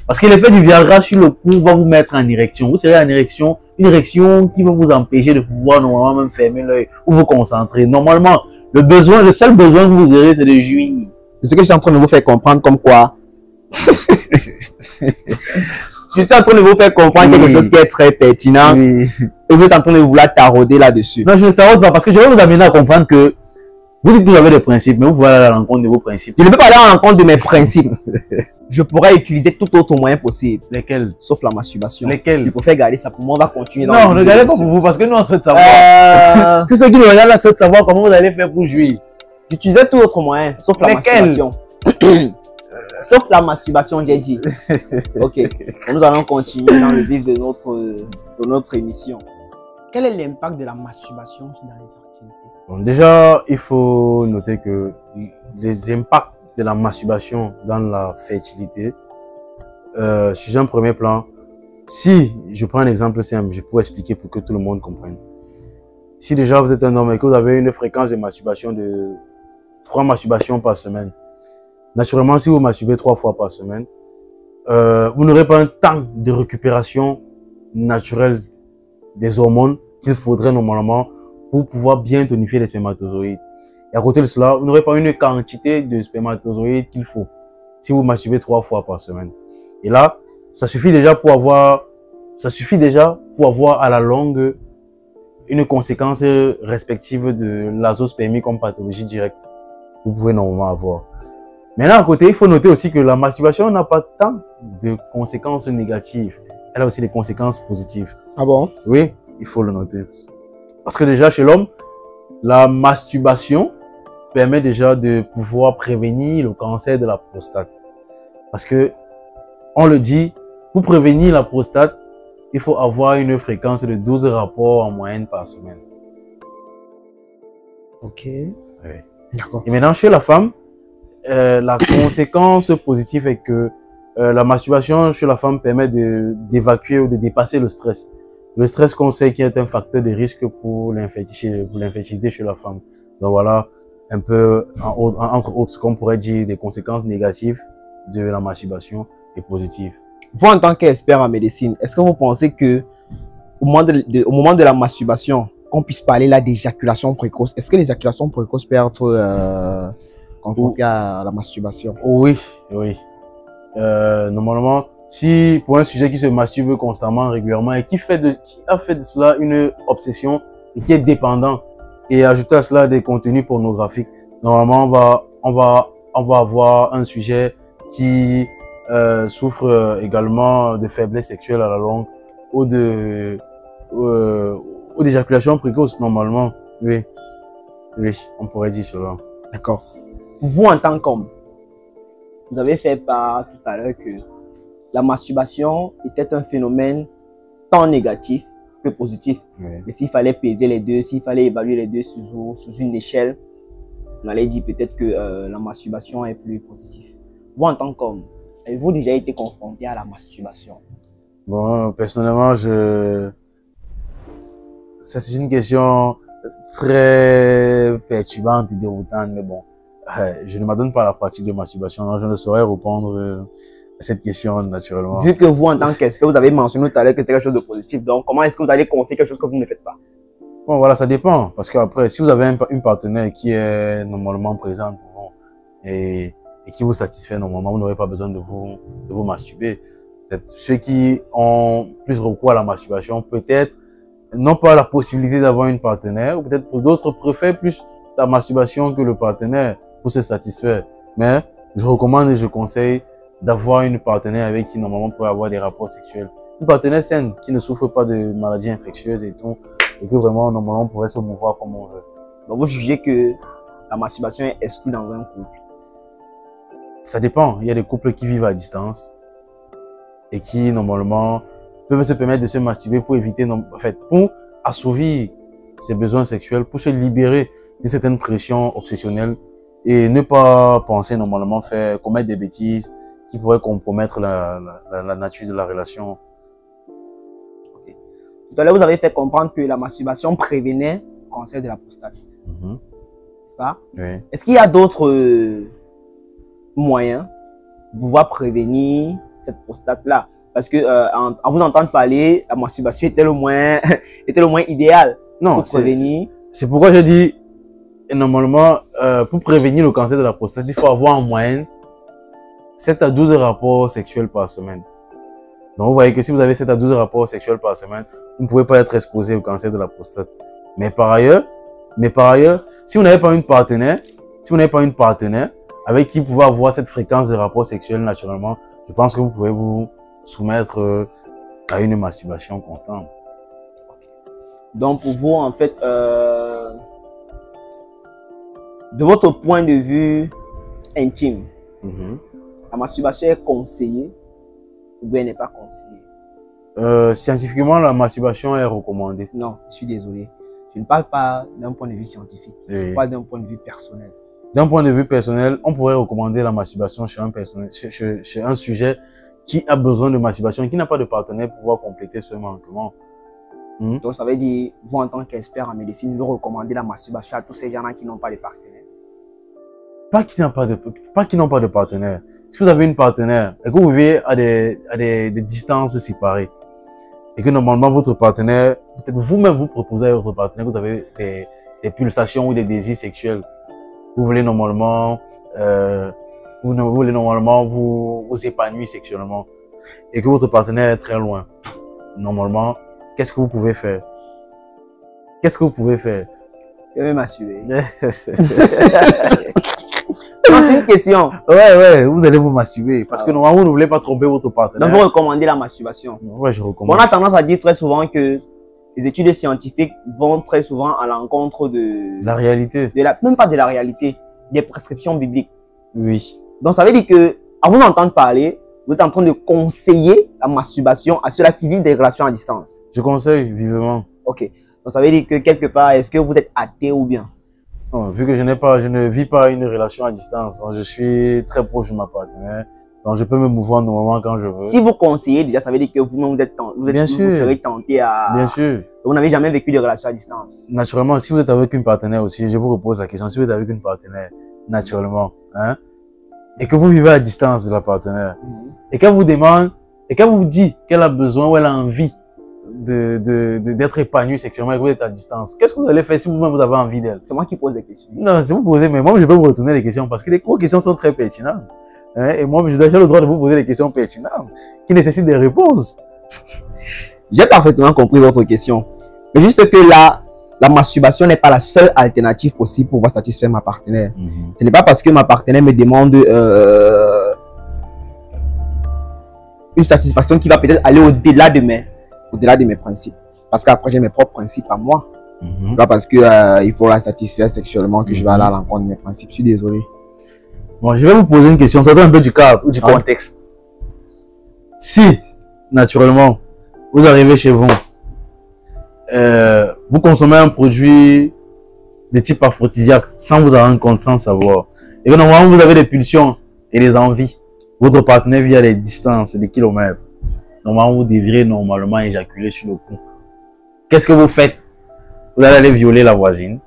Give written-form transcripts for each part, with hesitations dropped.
Parce que l'effet du Viagra sur le cou va vous mettre en érection. Vous serez en érection, une érection qui va vous empêcher de pouvoir normalement même fermer l'œil ou vous concentrer. Normalement, le seul besoin que vous aurez, c'est de jouir. C'est ce que je suis en train de vous faire comprendre comme quoi. Je suis en train de vous faire comprendre quelque chose qui est très pertinent. Oui. Et vous êtes en train de vouloir tarauder là-dessus. Non, je ne taraude pas parce que je vais vous amener à comprendre que vous dites que vous avez des principes, mais vous pouvez aller à la rencontre de vos principes. Je ne peux pas aller à la rencontre de mes principes. Je pourrais utiliser tout autre moyen possible. Lesquels? Sauf la masturbation. Lesquels? Je préfère garder ça pour moi. On va continuer. Non, ne gardez pas pour vous parce que nous, on souhaite savoir. Tous ceux qui nous regardent là souhaitent savoir comment vous allez faire pour jouir. J'utilisais tout autre moyen, sauf la Lesquels? masturbation. Sauf la masturbation, j'ai dit. Ok, nous allons continuer dans le vif de notre émission. Quel est l'impact de la masturbation dans les activités? Bon, déjà, il faut noter que les impacts de la masturbation dans la fertilité, sur un premier plan, si je prends un exemple simple, je pourrais expliquer pour que tout le monde comprenne. Si déjà vous êtes un homme et que vous avez une fréquence de masturbation de 3 masturbations par semaine, naturellement, si vous masturbez 3 fois par semaine, vous n'aurez pas un temps de récupération naturelle des hormones qu'il faudrait normalement pour pouvoir bien tonifier les spermatozoïdes. Et à côté de cela, vous n'aurez pas une quantité de spermatozoïdes qu'il faut si vous masturbez 3 fois par semaine. Et là, ça suffit déjà pour avoir à la longue une conséquence respective de l'azospermie comme pathologie directe que vous pouvez normalement avoir. Maintenant, à côté, il faut noter aussi que la masturbation n'a pas tant de conséquences négatives. Elle a aussi des conséquences positives. Ah bon? Oui, il faut le noter. Parce que déjà, chez l'homme, la masturbation permet déjà de pouvoir prévenir le cancer de la prostate. Parce que, on le dit, pour prévenir la prostate, il faut avoir une fréquence de 12 rapports en moyenne par semaine. Ok. Oui. D'accord. Et maintenant, chez la femme, la conséquence positive est que la masturbation chez la femme permet d'évacuer ou de dépasser le stress. Le stress qu'on sait qui est un facteur de risque pour l'infertilité chez la femme. Donc voilà, un peu, entre autres, ce qu'on pourrait dire des conséquences négatives de la masturbation et positives. Vous, en tant qu'expert en médecine, est-ce que vous pensez que au moment de la masturbation, qu'on puisse parler là d'éjaculation précoce, est-ce que l'éjaculation précoce peut être confrontée à la masturbation? Oui, oui. Normalement, si pour un sujet qui se masturbe constamment, régulièrement et qui a fait de cela une obsession et qui est dépendant et ajouter à cela des contenus pornographiques, normalement on va avoir un sujet qui souffre également de faiblesse sexuelle à la longue ou d'éjaculation précoce normalement. Oui, oui, on pourrait dire cela. D'accord. Vous, en tant qu'homme, vous avez fait part tout à l'heure que la masturbation était un phénomène tant négatif que positif. Oui. Et s'il fallait peser les deux, s'il fallait évaluer les deux sous une échelle, on allait dire peut-être que la masturbation est plus positive. Vous, en tant qu'homme, avez-vous déjà été confronté à la masturbation? Bon, personnellement, ça c'est une question très perturbante et déroutante, mais bon, je ne m'adonne pas à la pratique de masturbation, donc je ne saurais répondre à cette question naturellement. Vu que vous, en tant qu'expert, vous avez mentionné tout à l'heure que c'était quelque chose de positif, donc comment est-ce que vous allez conseiller quelque chose que vous ne faites pas? Bon, voilà, ça dépend, parce qu'après, si vous avez une partenaire qui est normalement présente pour vous et qui vous satisfait normalement, vous n'aurez pas besoin de vous masturber. Peut-être ceux qui ont plus recours à la masturbation, peut-être n'ont pas la possibilité d'avoir une partenaire, ou peut-être pour d'autres préfèrent plus la masturbation que le partenaire pour se satisfaire. Mais je recommande et je conseille d'avoir une partenaire avec qui normalement on pourrait avoir des rapports sexuels. Une partenaire saine qui ne souffre pas de maladies infectieuses et tout, et que vraiment normalement on pourrait se mouvoir comme on veut. Donc vous jugez que la masturbation est exclue dans un couple? Ça dépend. Il y a des couples qui vivent à distance et qui normalement peuvent se permettre de se masturber pour éviter, en fait, pour assouvir ses besoins sexuels, pour se libérer d'une certaine pression obsessionnelle et ne pas penser normalement commettre des bêtises qui pourraient compromettre la nature de la relation. Okay. Tout à l'heure, vous avez fait comprendre que la masturbation prévenait le cancer de la prostate. N'est-ce pas? Oui. Est-ce qu'il y a d'autres moyens de pouvoir prévenir cette prostate-là. Parce que en vous entendant parler, la masturbation était le moins, était le moins idéal Non, pour prévenir. c'est pourquoi je dis, normalement, pour prévenir le cancer de la prostate, il faut avoir en moyenne 7 à 12 rapports sexuels par semaine. Donc, vous voyez que si vous avez 7 à 12 rapports sexuels par semaine, vous ne pouvez pas être exposé au cancer de la prostate. Mais par ailleurs, si vous n'avez pas une partenaire, avec qui vous pouvez avoir cette fréquence de rapports sexuels naturellement, je pense que vous pouvez vous soumettre à une masturbation constante. Donc, pour vous, en fait, de votre point de vue intime, la masturbation est conseillée ou bien n'est pas conseillée? Scientifiquement, la masturbation est recommandée. Non, je suis désolé. Je ne parle pas d'un point de vue scientifique. Oui. Je parle d'un point de vue personnel. D'un point de vue personnel, on pourrait recommander la masturbation chez un sujet qui a besoin de masturbation, qui n'a pas de partenaire pour pouvoir compléter ce manquement. Donc, ça veut dire, vous, en tant qu'expert en médecine, vous recommandez la masturbation à tous ces gens-là qui n'ont pas de partenaire? Pas qui n'ont pas de partenaire. Si vous avez une partenaire et que vous vivez à des distances séparées, et que normalement votre partenaire, peut-être vous-même vous proposez à votre partenaire, vous avez des pulsations ou des désirs sexuels, vous voulez normalement vous épanouir sexuellement, et que votre partenaire est très loin, normalement, qu'est-ce que vous pouvez faire? Qu'est-ce que vous pouvez faire? Je vais m'assurer. C'est une question. Ouais, vous allez vous masturber. Parce que normalement, vous ne voulez pas tromper votre partenaire. Donc, vous recommandez la masturbation? Ouais, je recommande. On a tendance à dire très souvent que les études scientifiques vont très souvent à l'encontre de la réalité. Même pas de la réalité, des prescriptions bibliques. Oui. Donc, ça veut dire que, à vous entendre parler, vous êtes en train de conseiller la masturbation à ceux-là qui vivent des relations à distance. Je conseille vivement. Ok. Donc, ça veut dire que quelque part, est-ce que vous êtes athée ou bien? Non, vu que je ne vis pas une relation à distance, donc je suis très proche de ma partenaire, donc je peux me mouvoir normalement quand je veux. Si vous conseillez, déjà, ça veut dire que vous-même, vous serez tenté à... Bien sûr. Vous n'avez jamais vécu de relation à distance. Naturellement, si vous êtes avec une partenaire aussi, je vous repose la question, si vous êtes avec une partenaire, naturellement, hein, et que vous vivez à distance de la partenaire, et qu'elle vous demande, et qu'elle vous dit qu'elle a besoin ou elle a envie d'être épanouie sexuellement et que vous êtes à distance, qu'est-ce que vous allez faire si vous-même vous avez envie d'elle? C'est moi qui pose des questions. Non, c'est vous posez, mais moi je peux vous retourner les questions parce que vos questions sont très pertinentes. Hein, et moi, j'ai le droit de vous poser des questions pertinentes qui nécessitent des réponses. J'ai parfaitement compris votre question. Mais juste que là, la masturbation n'est pas la seule alternative possible pour pouvoir satisfaire ma partenaire. Ce n'est pas parce que ma partenaire me demande une satisfaction qui va peut-être aller au-delà de mes principes. Parce qu'après, j'ai mes propres principes à moi. Pas parce que il faut la satisfaire sexuellement que je vais aller à l'encontre de mes principes. Je suis désolé. Bon, je vais vous poser une question, sortez un peu du cadre ou du contexte. Si, naturellement, vous arrivez chez vous, vous consommez un produit de type aphrodisiaque sans vous en rendre compte, sans savoir, et que normalement vous avez des pulsions et des envies, votre partenaire vit à des distances, des kilomètres, normalement vous devriez normalement éjaculer sur le coup. Qu'est-ce que vous faites? Vous allez aller violer la voisine?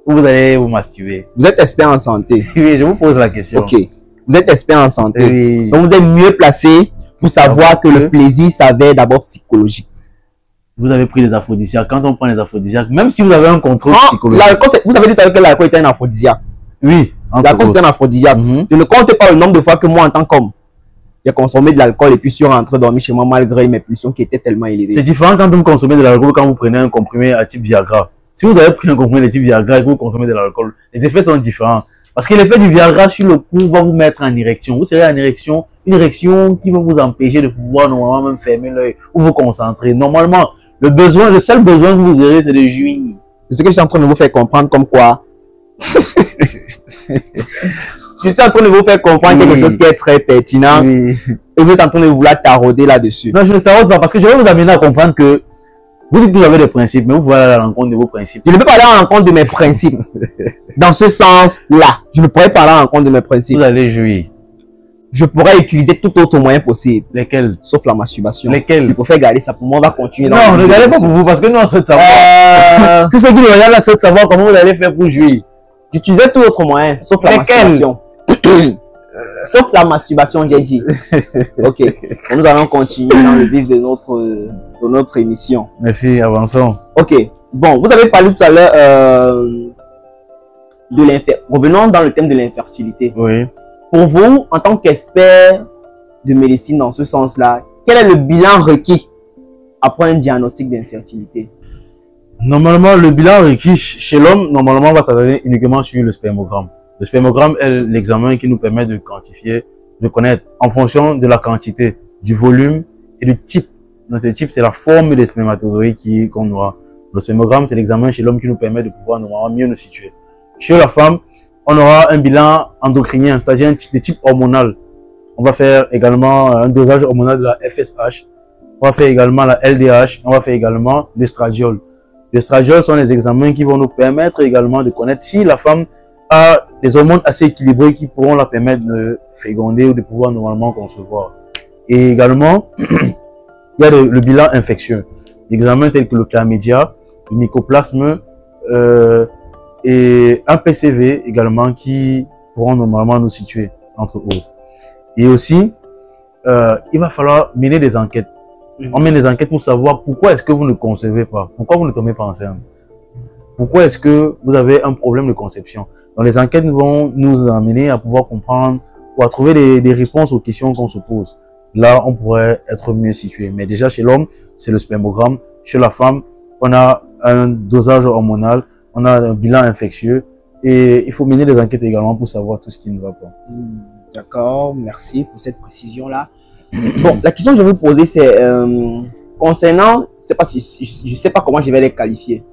Ou vous allez vous masturber? Vous êtes expert en santé. Oui, je vous pose la question. Ok. Vous êtes expert en santé. Oui. Donc vous êtes mieux placé pour savoir que le plaisir s'avère d'abord psychologique. Vous avez pris des aphrodisiaques. Quand on prend les aphrodisiaques, même si vous avez un contrôle psychologique. Vous avez dit que l'alcool est un aphrodisiaque. Oui. L'alcool c'est un aphrodisiaque. Je ne compte pas le nombre de fois que moi en tant qu'homme, j'ai consommé de l'alcool et puis je suis rentré dormir chez moi malgré mes pulsions qui étaient tellement élevées. C'est différent quand vous consommez de l'alcool quand vous prenez un comprimé à type Viagra. Si vous avez pris un comprimé de type Viagra et que vous consommez de l'alcool, les effets sont différents. Parce que l'effet du Viagra sur le coup va vous mettre en érection. Vous serez en érection, une érection qui va vous empêcher de pouvoir normalement même fermer l'œil ou vous concentrer. Normalement, le seul besoin que vous aurez, c'est de jouir. C'est ce que je suis en train de vous faire comprendre comme quoi. Je suis en train de vous faire comprendre quelque chose qui est très pertinent. Et vous êtes en train de vouloir tarauder là-dessus. Non, je ne taraude pas parce que je vais vous amener à comprendre que vous dites que vous avez des principes, mais vous pouvez aller à l'encontre de vos principes. Je ne peux pas aller à l'encontre de mes principes. Dans ce sens-là, je ne pourrais pas aller à l'encontre de mes principes. Vous allez jouir. Je pourrais utiliser tout autre moyen possible. Lesquels? Sauf la masturbation. Lesquels? Je préfère garder ça pour moi. On va continuer. Non, ne gardez pas pour vous parce que nous, on souhaite savoir. Tous ceux qui nous regardent là souhaitent savoir comment vous allez faire pour jouir. J'utilisais tout autre moyen, sauf la masturbation. Sauf la masturbation, j'ai dit. Ok. Nous allons continuer dans le vif de notre émission. Merci, avançons. Ok. Bon, vous avez parlé tout à l'heure de l'infertilité. Revenons dans le thème de l'infertilité. Oui. Pour vous, en tant qu'expert de médecine dans ce sens-là, quel est le bilan requis après un diagnostic d'infertilité? Normalement, le bilan requis chez l'homme, normalement, va s'adresser uniquement sur le spermogramme. Le spermogramme est l'examen qui nous permet de quantifier, de connaître en fonction de la quantité, du volume et du type. Donc, le type, c'est la forme des spermatozoïdes qu'on aura. Le spermogramme, c'est l'examen chez l'homme qui nous permet de pouvoir normalement mieux nous situer. Chez la femme, on aura un bilan endocrinien, c'est-à-dire de type hormonal. On va faire également un dosage hormonal de la FSH. On va faire également la LDH. On va faire également l'estradiol. L'estradiol sont les examens qui vont nous permettre également de connaître si la femme a des hormones assez équilibrées qui pourront la permettre de féconder ou de pouvoir normalement concevoir. Et également, il y a le bilan infectieux. L'examen tel que le chlamydia, le mycoplasme et un PCV également qui pourront normalement nous situer, entre autres. Et aussi, il va falloir mener des enquêtes. On mène des enquêtes pour savoir pourquoi est-ce que vous ne concevez pas, pourquoi vous ne tombez pas enceinte, pourquoi est-ce que vous avez un problème de conception. Donc les enquêtes vont nous amener à pouvoir comprendre ou à trouver des réponses aux questions qu'on se pose. Là, on pourrait être mieux situé. Mais déjà chez l'homme, c'est le spermogramme. Chez la femme, on a un dosage hormonal, on a un bilan infectieux et il faut mener des enquêtes également pour savoir tout ce qui ne va pas. D'accord, merci pour cette précision-là. Bon, la question que je vais vous poser, c'est concernant, je sais pas comment je vais les qualifier,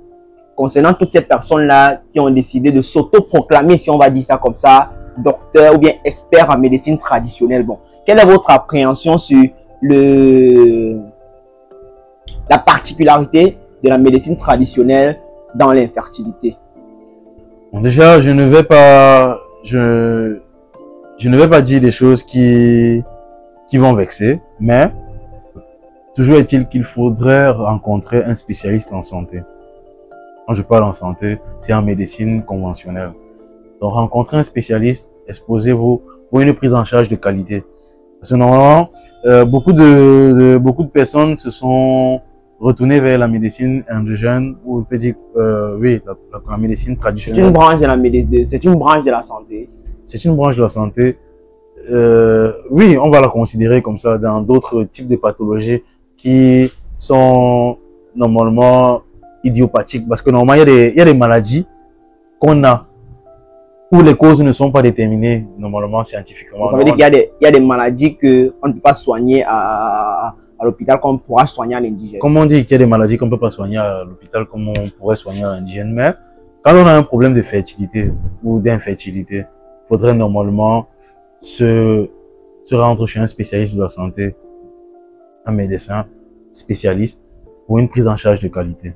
concernant toutes ces personnes-là qui ont décidé de s'auto-proclamer, si on va dire ça comme ça, docteur ou bien expert en médecine traditionnelle. Bon, quelle est votre appréhension sur la particularité de la médecine traditionnelle dans l'infertilité? Bon, déjà, je ne vais pas dire des choses qui vont vexer, mais toujours est-il qu'il faudrait rencontrer un spécialiste en santé. Quand je parle en santé, c'est en médecine conventionnelle. Donc, rencontrer un spécialiste, exposez-vous pour une prise en charge de qualité. Parce que normalement, beaucoup de personnes se sont retournées vers la médecine indigène, ou on peut dire, oui, la médecine traditionnelle. C'est une branche de la médecine, c'est une branche de la santé. C'est une branche de la santé. Oui, on va la considérer comme ça dans d'autres types de pathologies qui sont normalement idiopathiques. Parce que normalement, il y a des maladies qu'on a où les causes ne sont pas déterminées normalement scientifiquement. Ça veut dire qu'il y a des maladies qu'on ne peut pas soigner à l'hôpital comme on pourra soigner à l'indigène. Comme on dit qu'il y a des maladies qu'on ne peut pas soigner à l'hôpital comme on pourrait soigner à l'indigène. Mais quand on a un problème de fertilité ou d'infertilité, il faudrait normalement se rendre chez un spécialiste de la santé, un médecin spécialiste pour une prise en charge de qualité.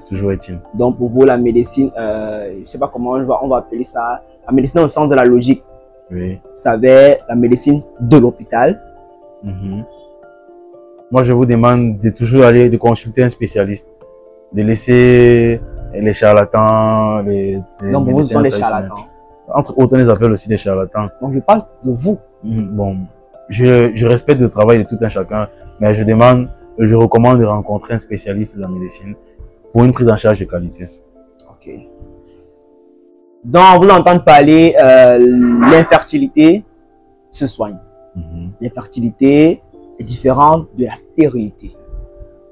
Toujours est-il. Donc pour vous, la médecine, je ne sais pas comment on va appeler ça, la médecine au sens de la logique. Oui. Ça va être la médecine de l'hôpital. Moi, je vous demande de toujours aller de consulter un spécialiste, de laisser les charlatans, Donc pour vous, ce sont des charlatans. Entre autres, on les appelle aussi des charlatans. Donc je parle de vous. Bon, je respecte le travail de tout un chacun, mais je recommande de rencontrer un spécialiste de la médecine pour une prise en charge de qualité. Ok. Donc, vous l'entendez parler, l'infertilité se soigne. L'infertilité est différente de la stérilité.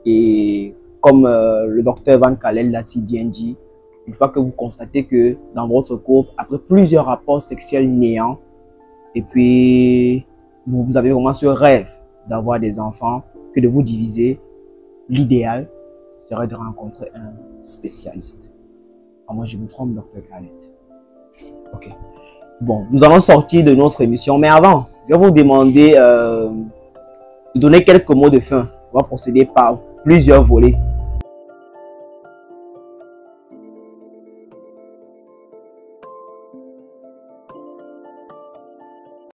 Et comme le docteur Van Kalel l'a si bien dit, une fois que vous constatez que dans votre couple, après plusieurs rapports sexuels néants, et puis vous avez vraiment ce rêve d'avoir des enfants, que de vous diviser, l'idéal serait de rencontrer un spécialiste. Moi, je me trompe, docteur Kalel. Ok. Bon, nous allons sortir de notre émission, mais avant, je vais vous demander de donner quelques mots de fin. On va procéder par plusieurs volets.